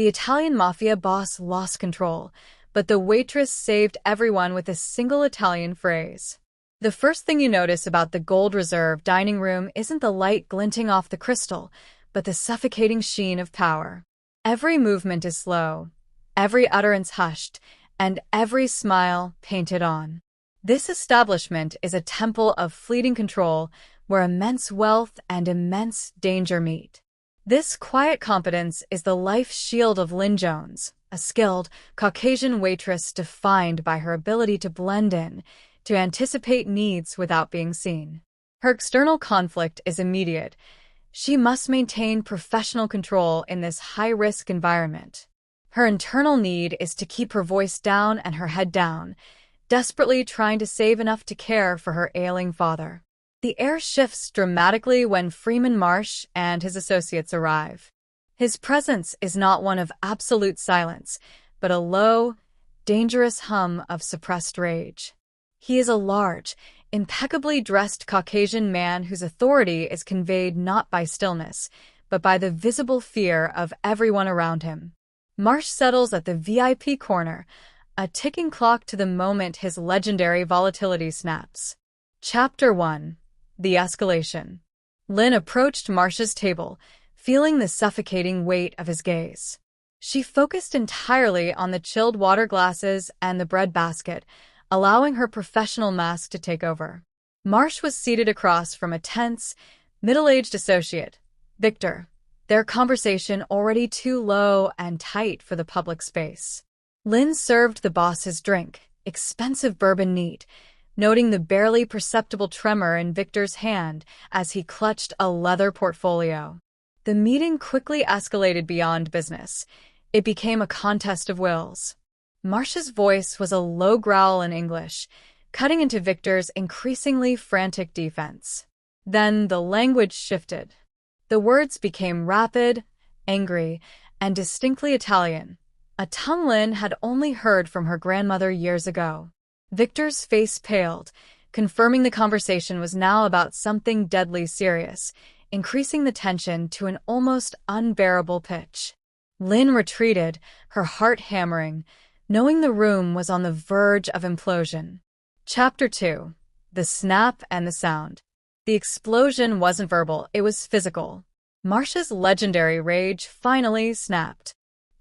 The Italian Mafia boss lost control, but the waitress saved everyone with a single Italian phrase. The first thing you notice about the gold reserve dining room isn't the light glinting off the crystal, but the suffocating sheen of power. Every movement is slow, every utterance hushed, and every smile painted on. This establishment is a temple of fleeting control where immense wealth and immense danger meet. This quiet competence is the life shield of Lynn Jones, a skilled, Caucasian waitress defined by her ability to blend in, to anticipate needs without being seen. Her external conflict is immediate. She must maintain professional control in this high-risk environment. Her internal need is to keep her voice down and her head down, desperately trying to save enough to care for her ailing father. The air shifts dramatically when Freeman Marsh and his associates arrive. His presence is not one of absolute silence, but a low, dangerous hum of suppressed rage. He is a large, impeccably dressed Caucasian man whose authority is conveyed not by stillness, but by the visible fear of everyone around him. Marsh settles at the VIP corner, a ticking clock to the moment his legendary volatility snaps. Chapter 1. The Escalation. Lynn approached Marsh's table, feeling the suffocating weight of his gaze. She focused entirely on the chilled water glasses and the bread basket, allowing her professional mask to take over. Marsh was seated across from a tense, middle-aged associate, Victor, their conversation already too low and tight for the public space. Lynn served the boss his drink, expensive bourbon neat, noting the barely perceptible tremor in Victor's hand as he clutched a leather portfolio. The meeting quickly escalated beyond business. It became a contest of wills. Marsh's voice was a low growl in English, cutting into Victor's increasingly frantic defense. Then the language shifted. The words became rapid, angry, and distinctly Italian, a tongue Lynn had only heard from her grandmother years ago. Victor's face paled, confirming the conversation was now about something deadly serious, increasing the tension to an almost unbearable pitch. Lynn retreated, her heart hammering, knowing the room was on the verge of implosion. Chapter 2. The Snap and the Sound. The explosion wasn't verbal, it was physical. Marsh's legendary rage finally snapped.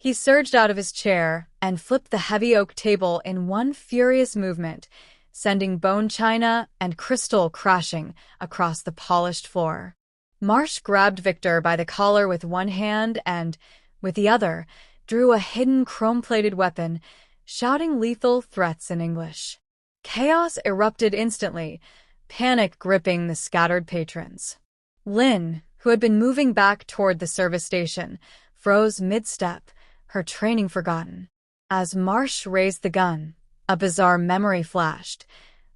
He surged out of his chair and flipped the heavy oak table in one furious movement, sending bone china and crystal crashing across the polished floor. Marsh grabbed Victor by the collar with one hand and, with the other, drew a hidden chrome-plated weapon, shouting lethal threats in English. Chaos erupted instantly, panic gripping the scattered patrons. Lynn, who had been moving back toward the service station, froze mid-step, her training forgotten. As Marsh raised the gun, a bizarre memory flashed.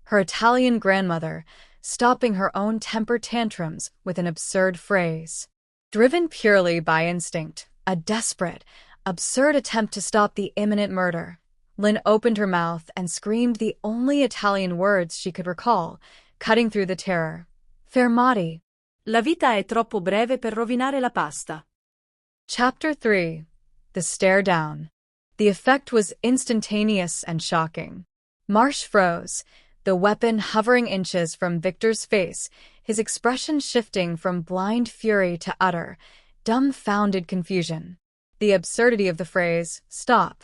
Her Italian grandmother, stopping her own temper tantrums with an absurd phrase. Driven purely by instinct, a desperate, absurd attempt to stop the imminent murder, Lynn opened her mouth and screamed the only Italian words she could recall, cutting through the terror. Fermati. La vita è troppo breve per rovinare la pasta. Chapter 3. The Stare Down. The effect was instantaneous and shocking. Marsh froze, the weapon hovering inches from Victor's face, his expression shifting from blind fury to utter, dumbfounded confusion. The absurdity of the phrase, "Stop.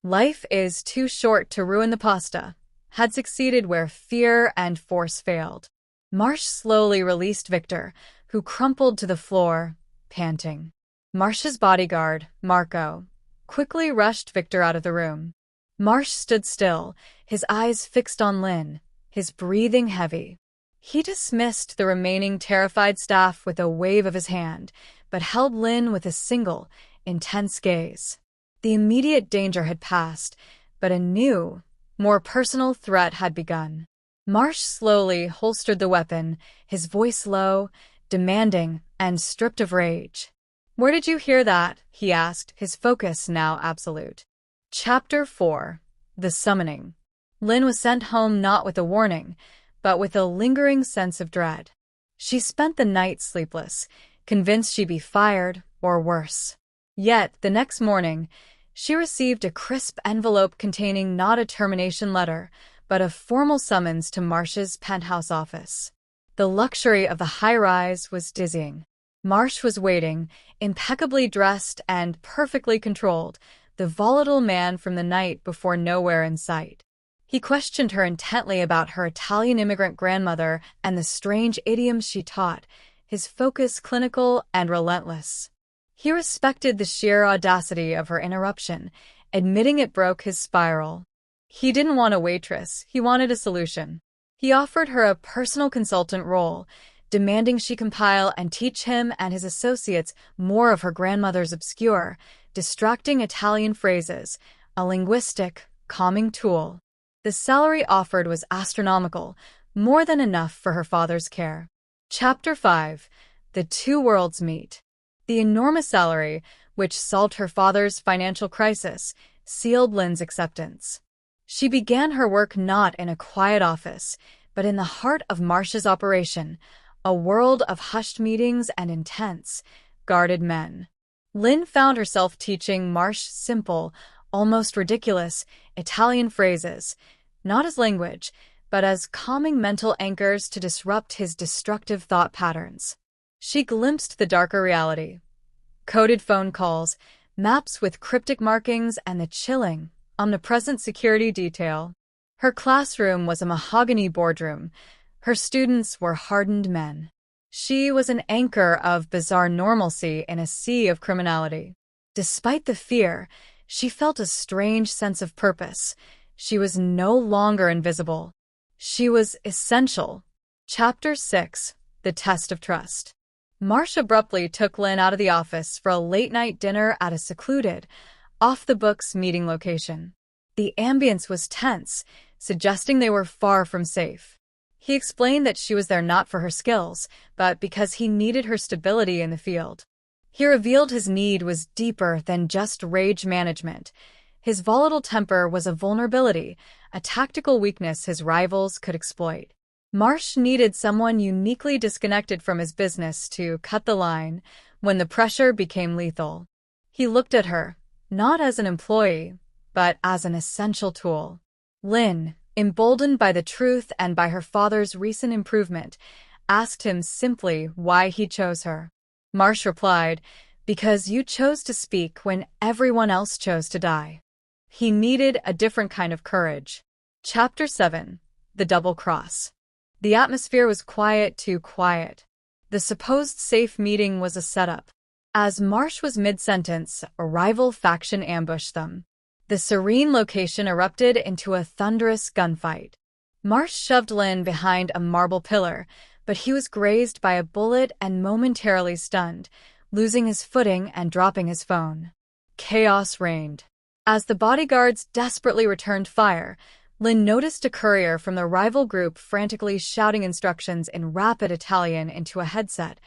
Life is too short to ruin the pasta," had succeeded where fear and force failed. Marsh slowly released Victor, who crumpled to the floor, panting. Marsh's bodyguard, Marco, quickly rushed Victor out of the room. Marsh stood still, his eyes fixed on Lynn, his breathing heavy. He dismissed the remaining terrified staff with a wave of his hand, but held Lynn with a single, intense gaze. The immediate danger had passed, but a new, more personal threat had begun. Marsh slowly holstered the weapon, his voice low, demanding, and stripped of rage. "Where did you hear that?" he asked, his focus now absolute. Chapter 4. The Summoning. Lynn was sent home not with a warning, but with a lingering sense of dread. She spent the night sleepless, convinced she'd be fired, or worse. Yet, the next morning, she received a crisp envelope containing not a termination letter, but a formal summons to Marsh's penthouse office. The luxury of the high-rise was dizzying. Marsh was waiting, impeccably dressed and perfectly controlled, the volatile man from the night before nowhere in sight. He questioned her intently about her Italian immigrant grandmother and the strange idioms she taught, his focus clinical and relentless. He respected the sheer audacity of her interruption, admitting it broke his spiral. He didn't want a waitress, he wanted a solution. He offered her a personal consultant role, demanding she compile and teach him and his associates more of her grandmother's obscure, distracting Italian phrases, a linguistic, calming tool. The salary offered was astronomical, more than enough for her father's care. Chapter 5. The Two Worlds Meet. The enormous salary, which solved her father's financial crisis, sealed Lynn's acceptance. She began her work not in a quiet office, but in the heart of Marsh's operation, a world of hushed meetings and intense, guarded men. Lynn found herself teaching Marsh simple, almost ridiculous, Italian phrases, not as language, but as calming mental anchors to disrupt his destructive thought patterns. She glimpsed the darker reality. Coded phone calls, maps with cryptic markings, and the chilling, omnipresent security detail. Her classroom was a mahogany boardroom. Her students were hardened men. She was an anchor of bizarre normalcy in a sea of criminality. Despite the fear, she felt a strange sense of purpose. She was no longer invisible. She was essential. Chapter 6. The Test of Trust. Marsh abruptly took Lynn out of the office for a late-night dinner at a secluded, off-the-books meeting location. The ambience was tense, suggesting they were far from safe. He explained that she was there not for her skills, but because he needed her stability in the field. He revealed his need was deeper than just rage management. His volatile temper was a vulnerability, a tactical weakness his rivals could exploit. Marsh needed someone uniquely disconnected from his business to cut the line when the pressure became lethal. He looked at her, not as an employee, but as an essential tool. Lynn, emboldened by the truth and by her father's recent improvement, asked him simply why he chose her. Marsh replied, "Because you chose to speak when everyone else chose to die." He needed a different kind of courage. Chapter 7. The Double Cross. The atmosphere was quiet, too quiet. The supposed safe meeting was a setup. As Marsh was mid-sentence, a rival faction ambushed them. The serene location erupted into a thunderous gunfight. Marsh shoved Lynn behind a marble pillar, but he was grazed by a bullet and momentarily stunned, losing his footing and dropping his phone. Chaos reigned. As the bodyguards desperately returned fire, Lynn noticed a courier from the rival group frantically shouting instructions in rapid Italian into a headset,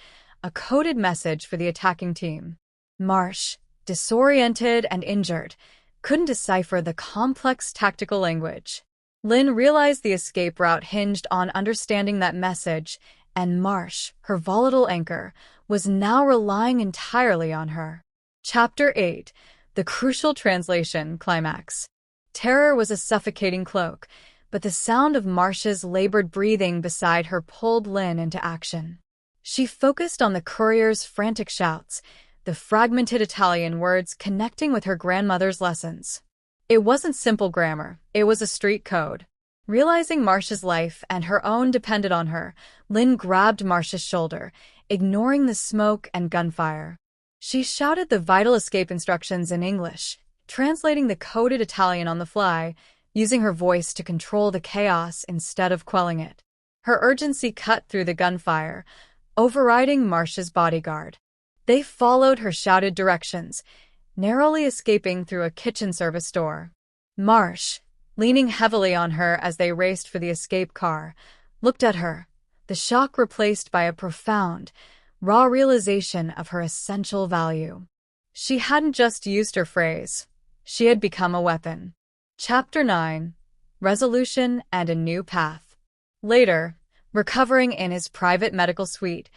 a coded message for the attacking team. Marsh, disoriented and injured, couldn't decipher the complex tactical language. Lynn realized the escape route hinged on understanding that message, and Marsh, her volatile anchor, was now relying entirely on her. Chapter 8. The Crucial Translation Climax. Terror was a suffocating cloak, but the sound of Marsh's labored breathing beside her pulled Lynn into action. She focused on the courier's frantic shouts, the fragmented Italian words connecting with her grandmother's lessons. It wasn't simple grammar, it was a street code. Realizing Marsh's life and her own depended on her, Lynn grabbed Marsh's shoulder, ignoring the smoke and gunfire. She shouted the vital escape instructions in English, translating the coded Italian on the fly, using her voice to control the chaos instead of quelling it. Her urgency cut through the gunfire, overriding Marsh's bodyguard. They followed her shouted directions, narrowly escaping through a kitchen service door. Marsh, leaning heavily on her as they raced for the escape car, looked at her, the shock replaced by a profound, raw realization of her essential value. She hadn't just used her phrase. She had become a weapon. Chapter 9. Resolution and a New Path. Later, recovering in his private medical suite,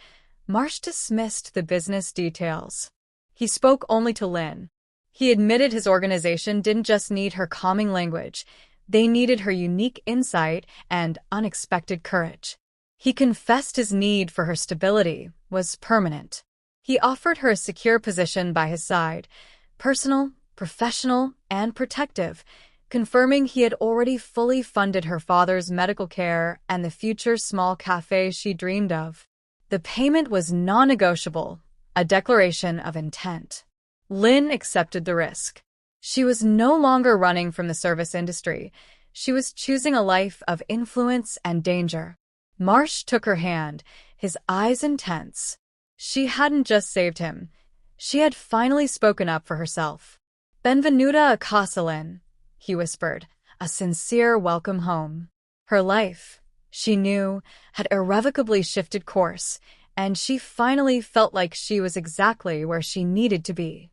Marsh dismissed the business details. He spoke only to Lynn. He admitted his organization didn't just need her calming language, they needed her unique insight and unexpected courage. He confessed his need for her stability was permanent. He offered her a secure position by his side, personal, professional, and protective, confirming he had already fully funded her father's medical care and the future small cafe she dreamed of. The payment was non-negotiable, a declaration of intent. Lynn accepted the risk. She was no longer running from the service industry. She was choosing a life of influence and danger. Marsh took her hand, his eyes intense. She hadn't just saved him. She had finally spoken up for herself. "Benvenuta a casa, Lynn," he whispered, a sincere welcome home. Her life, she knew, had irrevocably shifted course, and she finally felt like she was exactly where she needed to be.